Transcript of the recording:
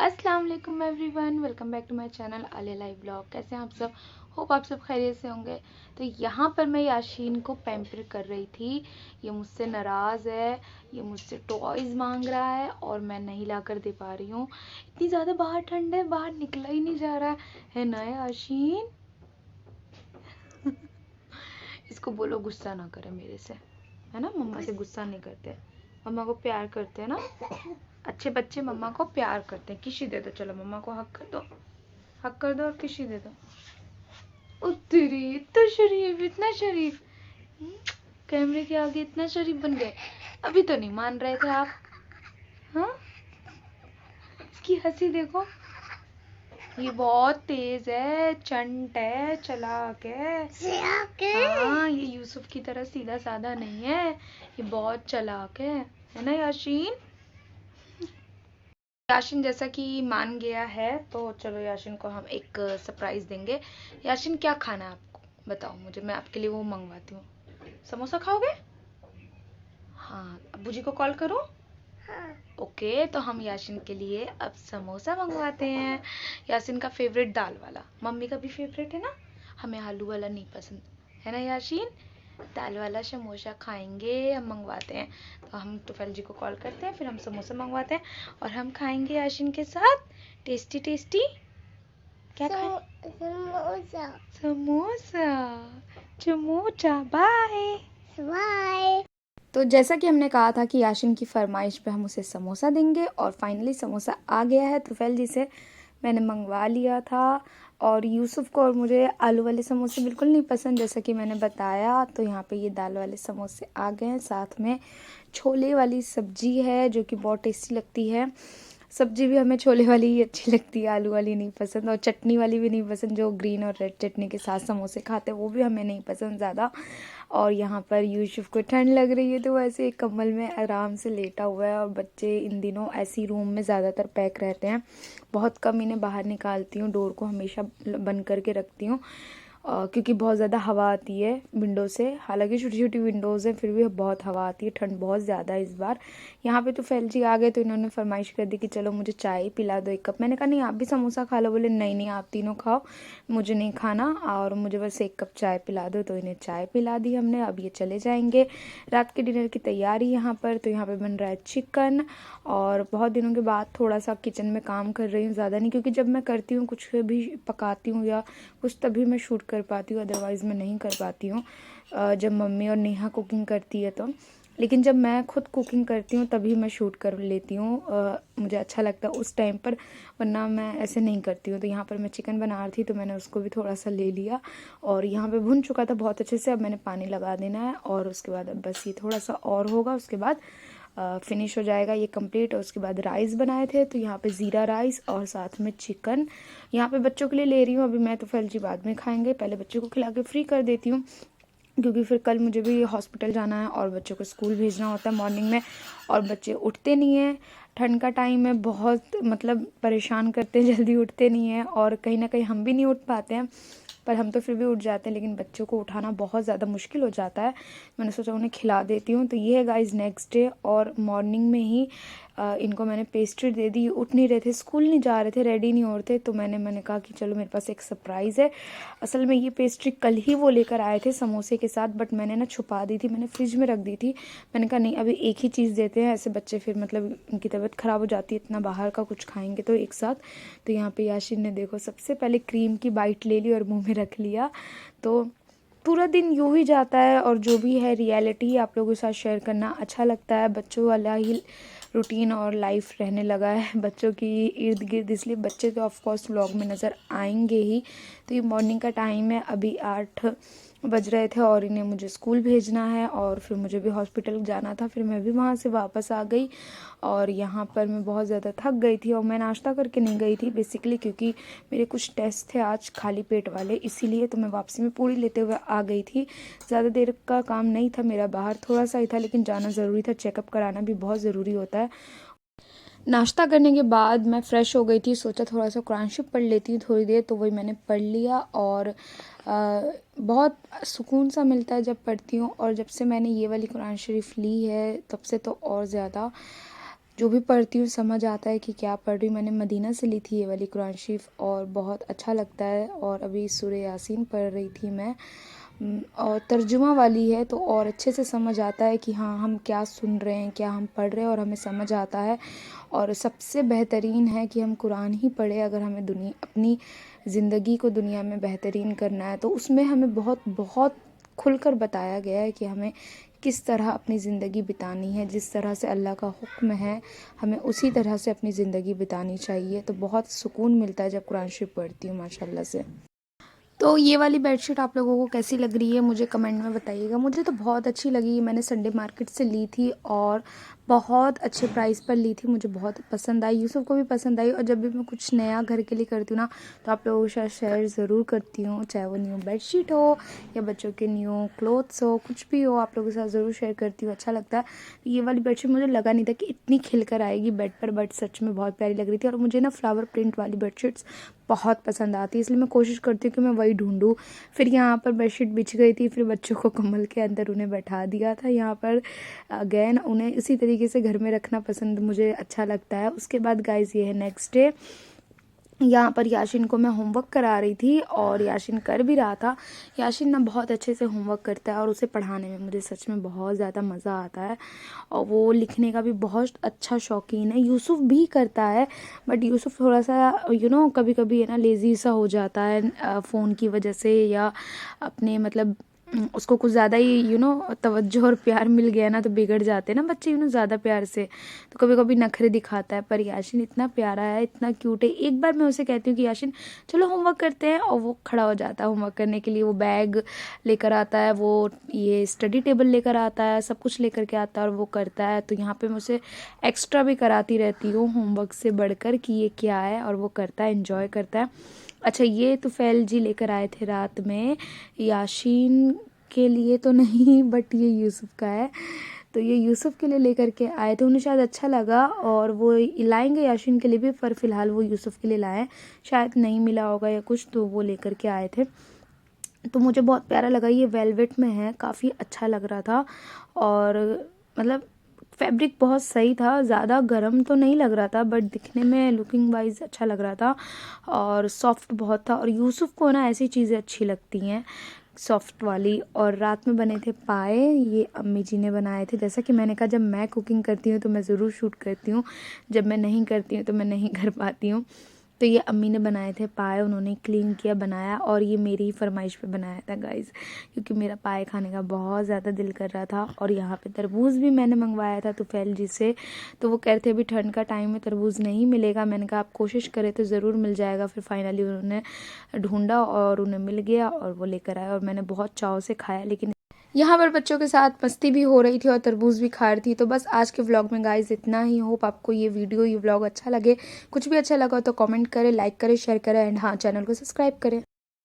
अस्सलाम वालेकुम everyone, welcome back to my channel Aliya live blog. कैसे हैं आप सब? होप आप सब खैरियत से होंगे। तो यहाँ पर मैं याशीन को पैम्पर कर रही थी। ये मुझसे नाराज़ है, ये मुझसे टॉयज़ मांग रहा है और मैं नहीं ला कर दे पा रही हूँ। इतनी ज़्यादा बाहर ठंड है, बाहर निकला ही नहीं जा रहा है ना याशीन। इसको बोलो गुस्सा ना करे मेरे से, है ना। मम्मा से गुस्सा नहीं करते, मम्मा को प्यार करते हैं ना। अच्छे बच्चे मम्मा को प्यार करते हैं। किसी दे दो, चलो मम्मा को हक कर दो, हक कर दो और किसी दे दो। उत्तरी इतना शरीफ, इतना शरीफ। कैमरे के आगे इतना शरीफ बन गए। अभी तो नहीं मान रहे थे आप। हाँ, इसकी हंसी देखो, ये बहुत तेज है, चंट है, चालाक है। हाँ, ये यूसुफ की तरह सीधा साधा नहीं है, ये बहुत चालाक है ना याशीन। याशीन जैसा कि मान गया है तो चलो याशीन को हम एक सरप्राइज देंगे। याशीन क्या खाना है आपको, बताओ मुझे, मैं आपके लिए वो मंगवाती हूँ। समोसा खाओगे? हाँ, अब्बू जी को कॉल करो। हाँ। ओके, तो हम याशीन के लिए अब समोसा मंगवाते हैं। याशीन का फेवरेट दाल वाला, मम्मी का भी फेवरेट है ना। हमें आलू वाला नहीं पसंद, है ना याशीन। दाल वाला समोसा खाएंगे, हम मंगवाते हैं। तो हम तुफैल जी को कॉल करते हैं, फिर हम समोसा मंगवाते हैं और हम खाएंगे याशीन के साथ टेस्टी टेस्टी। क्या खाएं? समोसा। समोसा, चमोचा। Bye bye. तो जैसा कि हमने कहा था कि याशीन की फरमाइश पे हम उसे समोसा देंगे और फाइनली समोसा आ गया है। तुफैल जी से मैंने मंगवा लिया था। और यूसुफ को और मुझे आलू वाले समोसे बिल्कुल नहीं पसंद, जैसा कि मैंने बताया। तो यहाँ पे ये दाल वाले समोसे आ गए हैं, साथ में छोले वाली सब्जी है जो कि बहुत टेस्टी लगती है। सब्जी भी हमें छोले वाली ही अच्छी लगती है, आलू वाली नहीं पसंद। और चटनी वाली भी नहीं पसंद, जो ग्रीन और रेड चटनी के साथ समोसे खाते हैं वो भी हमें नहीं पसंद ज़्यादा। और यहाँ पर यूसुफ को ठंड लग रही है तो वैसे एक कंबल में आराम से लेटा हुआ है। और बच्चे इन दिनों ऐसी रूम में ज़्यादातर पैक रहते हैं, बहुत कम इन्हें बाहर निकालती हूँ, डोर को हमेशा बंद करके रखती हूँ क्योंकि बहुत ज़्यादा हवा आती है विंडो से। हालांकि छोटी छोटी विंडोज़ हैं फिर भी बहुत हवा आती है, ठंड बहुत ज़्यादा है इस बार। यहाँ पे तो फैल जी आ गए तो इन्होंने फरमाइश कर दी कि चलो मुझे चाय पिला दो 1 कप। मैंने कहा नहीं आप भी समोसा खा लो। बोले नहीं नहीं आप तीनों खाओ, मुझे नहीं खाना और मुझे बस 1 कप चाय पिला दो। तो इन्हें चाय पिला दी हमने। अब ये चले जाएंगे। रात के डिनर की तैयारी यहाँ पर। तो यहाँ पर बन रहा है चिकन और बहुत दिनों के बाद थोड़ा सा किचन में काम कर रही हूँ, ज़्यादा नहीं, क्योंकि जब मैं करती हूँ कुछ भी पकाती हूँ या कुछ तभी मैं शूट कर पाती हूँ, अदरवाइज़ मैं नहीं कर पाती हूँ जब मम्मी और नेहा कुकिंग करती है तो। लेकिन जब मैं खुद कुकिंग करती हूँ तभी मैं शूट कर लेती हूँ, मुझे अच्छा लगता है उस टाइम पर, वरना मैं ऐसे नहीं करती हूँ। तो यहाँ पर मैं चिकन बना रही थी तो मैंने उसको भी थोड़ा सा ले लिया और यहाँ पे भुन चुका था बहुत अच्छे से। अब मैंने पानी लगा देना है और उसके बाद अब बस ये थोड़ा सा और होगा, उसके बाद फिनिश हो जाएगा ये कंप्लीट। और उसके बाद राइस बनाए थे, तो यहाँ पे ज़ीरा राइस और साथ में चिकन। यहाँ पे बच्चों के लिए ले रही हूँ, अभी मैं तो फैल बाद में खाएंगे, पहले बच्चों को खिला के फ्री कर देती हूँ क्योंकि फिर कल मुझे भी हॉस्पिटल जाना है और बच्चों को स्कूल भेजना होता है मॉर्निंग में। और बच्चे उठते नहीं हैं, ठंड का टाइम है, बहुत मतलब परेशान करते हैं, जल्दी उठते नहीं हैं और कहीं ना कहीं हम भी नहीं उठ पाते हैं, पर हम तो फिर भी उठ जाते हैं। लेकिन बच्चों को उठाना बहुत ज़्यादा मुश्किल हो जाता है। मैंने सोचा उन्हें खिला देती हूँ। तो ये है गाइस नेक्स्ट डे और मॉर्निंग में ही इनको मैंने पेस्ट्री दे दी। उठ नहीं रहे थे, स्कूल नहीं जा रहे थे, रेडी नहीं हो रहे थे, तो मैंने कहा कि चलो मेरे पास एक सरप्राइज़ है। असल में ये पेस्ट्री कल ही वो लेकर आए थे समोसे के साथ, बट मैंने ना छुपा दी थी, मैंने फ्रिज में रख दी थी। मैंने कहा नहीं अभी एक ही चीज़ देते हैं, ऐसे बच्चे फिर मतलब उनकी तबीयत ख़राब हो जाती है, इतना बाहर का कुछ खाएंगे तो एक साथ। तो यहाँ पे याशीन ने देखो सबसे पहले क्रीम की बाइट ले ली और मुँह में रख लिया। तो पूरा दिन यूँ ही जाता है और जो भी है रियलिटी आप लोगों के साथ शेयर करना अच्छा लगता है। बच्चों वाला ही रूटीन और लाइफ रहने लगा है बच्चों की इर्द गिर्द, इसलिए बच्चे तो ऑफकोर्स व्लॉग में नज़र आएंगे ही। तो ये मॉर्निंग का टाइम है, अभी 8 बज रहे थे और इन्हें मुझे स्कूल भेजना है और फिर मुझे भी हॉस्पिटल जाना था, फिर मैं भी वहाँ से वापस आ गई। और यहाँ पर मैं बहुत ज़्यादा थक गई थी और मैं नाश्ता करके नहीं गई थी बेसिकली, क्योंकि मेरे कुछ टेस्ट थे आज खाली पेट वाले, इसीलिए तो मैं वापसी में पूरी लेते हुए आ गई थी। ज़्यादा देर का काम नहीं था मेरा, बाहर थोड़ा सा ही था, लेकिन जाना ज़रूरी था, चेकअप कराना भी बहुत ज़रूरी होता है। नाश्ता करने के बाद मैं फ़्रेश हो गई थी, सोचा थोड़ा सा कुरान शरीफ पढ़ लेती हूँ थोड़ी देर, तो वही मैंने पढ़ लिया और बहुत सुकून सा मिलता है जब पढ़ती हूँ। और जब से मैंने ये वाली कुरान शरीफ ली है तब से तो और ज़्यादा जो भी पढ़ती हूँ समझ आता है कि क्या पढ़ रही हूँ। मैंने मदीना से ली थी ये वाली कुरान शरीफ और बहुत अच्छा लगता है। और अभी सूरह यासीन पढ़ रही थी मैं, और तर्जुमा वाली है तो और अच्छे से समझ आता है कि हाँ हम क्या सुन रहे हैं, क्या हम पढ़ रहे हैं, और हमें समझ आता है। और सबसे बेहतरीन है कि हम कुरान ही पढ़े। अगर हमें दुनिया अपनी ज़िंदगी को दुनिया में बेहतरीन करना है तो उसमें हमें बहुत बहुत खुलकर बताया गया है कि हमें किस तरह अपनी ज़िंदगी बितानी है। जिस तरह से अल्लाह का हुक्म है हमें उसी तरह से अपनी ज़िंदगी बितानी चाहिए। तो बहुत सुकून मिलता है जब कुरान शरीफ पढ़ती हूँ माशाल्लाह से। तो ये वाली बेडशीट आप लोगों को कैसी लग रही है मुझे कमेंट में बताइएगा। मुझे तो बहुत अच्छी लगी, मैंने संडे मार्केट से ली थी और बहुत अच्छे प्राइस पर ली थी। मुझे बहुत पसंद आई, यूसुफ को भी पसंद आई। और जब भी मैं कुछ नया घर के लिए करती हूँ ना तो आप लोगों के साथ शेयर ज़रूर करती हूँ, चाहे वो न्यू बेडशीट हो या बच्चों के न्यू क्लोथ्स हो, कुछ भी हो आप लोगों के साथ ज़रूर शेयर करती हूँ, अच्छा लगता है। ये वाली बेडशीट मुझे लगा नहीं था कि इतनी खिल कर आएगी बेड पर, बट सच में बहुत प्यारी लग रही थी। और मुझे ना फ्लावर प्रिंट वाली बेडशीट्स बहुत पसंद आती है, इसलिए मैं कोशिश करती हूँ कि मैं वही ढूंढूं। फिर यहाँ पर बेडशीट बिछ गई थी, फिर बच्चों को कम्बल के अंदर उन्हें बैठा दिया था यहाँ पर। अगेन उन्हें इसी तरीके से घर में रखना पसंद मुझे अच्छा लगता है। उसके बाद गाइस ये है नेक्स्ट डे। यहाँ पर याशिन को मैं होमवर्क करा रही थी और याशिन कर भी रहा था। याशिन ना बहुत अच्छे से होमवर्क करता है और उसे पढ़ाने में मुझे सच में बहुत ज़्यादा मज़ा आता है। और वो लिखने का भी बहुत अच्छा शौकीन है। यूसुफ भी करता है, बट यूसुफ थोड़ा सा कभी कभी है ना लेज़ी सा हो जाता है फ़ोन की वजह से, या अपने मतलब उसको कुछ ज़्यादा ही तवज्जो और प्यार मिल गया ना तो बिगड़ जाते हैं ना बच्चे ज़्यादा प्यार से, तो कभी कभी नखरे दिखाता है। पर याशिन इतना प्यारा है, इतना क्यूट है। एक बार मैं उसे कहती हूँ कि याशिन चलो होमवर्क करते हैं, और वो खड़ा हो जाता है होमवर्क करने के लिए। वो बैग लेकर आता है, वो ये स्टडी टेबल लेकर आता है, सब कुछ लेकर के आता है और वो करता है। तो यहाँ पे मैं उसे एक्स्ट्रा भी कराती रहती हूँ होमवर्क से बढ़कर कि ये क्या है, और वो करता है, इंजॉय करता है। अच्छा, ये तुफैल जी लेकर आए थे रात में, याशीन के लिए तो नहीं बट ये यूसुफ का है। तो ये यूसुफ के लिए लेकर के आए थे, उन्हें शायद अच्छा लगा और वो लाएंगे याशीन के लिए भी, पर फिलहाल वो यूसुफ के लिए लाए, शायद नहीं मिला होगा या कुछ, तो वो लेकर के आए थे। तो मुझे बहुत प्यारा लगा। ये वेलवेट में है, काफ़ी अच्छा लग रहा था। और मतलब फैब्रिक बहुत सही था, ज़्यादा गर्म तो नहीं लग रहा था, बट दिखने में लुकिंग वाइज अच्छा लग रहा था और सॉफ्ट बहुत था। और यूसुफ को ना ऐसी चीज़ें अच्छी लगती हैं सॉफ्ट वाली। और रात में बने थे पाए, ये अम्मी जी ने बनाए थे। जैसा कि मैंने कहा जब मैं कुकिंग करती हूँ तो मैं ज़रूर शूट करती हूँ, जब मैं नहीं करती हूँ तो मैं नहीं कर पाती हूँ। तो ये अम्मी ने बनाए थे पाए, उन्होंने क्लीन किया, बनाया, और ये मेरी ही फरमाइश पे बनाया था गाइस, क्योंकि मेरा पाए खाने का बहुत ज़्यादा दिल कर रहा था। और यहाँ पे तरबूज भी मैंने मंगवाया था तुफैल जी से, तो वो कह रहे थे अभी ठंड का टाइम में तरबूज नहीं मिलेगा। मैंने कहा आप कोशिश करें तो ज़रूर मिल जाएगा। फिर फाइनली उन्होंने ढूंढा और उन्हें मिल गया और वो लेकर आए, और मैंने बहुत चाव से खाया। लेकिन यहाँ पर बच्चों के साथ मस्ती भी हो रही थी और तरबूज भी खा रही थी। तो बस आज के व्लॉग में गाइस इतना ही। होप आपको ये वीडियो, ये व्लॉग अच्छा लगे। कुछ भी अच्छा लगा तो कमेंट करें, लाइक करें, शेयर करें, एंड हाँ, चैनल को सब्सक्राइब करें।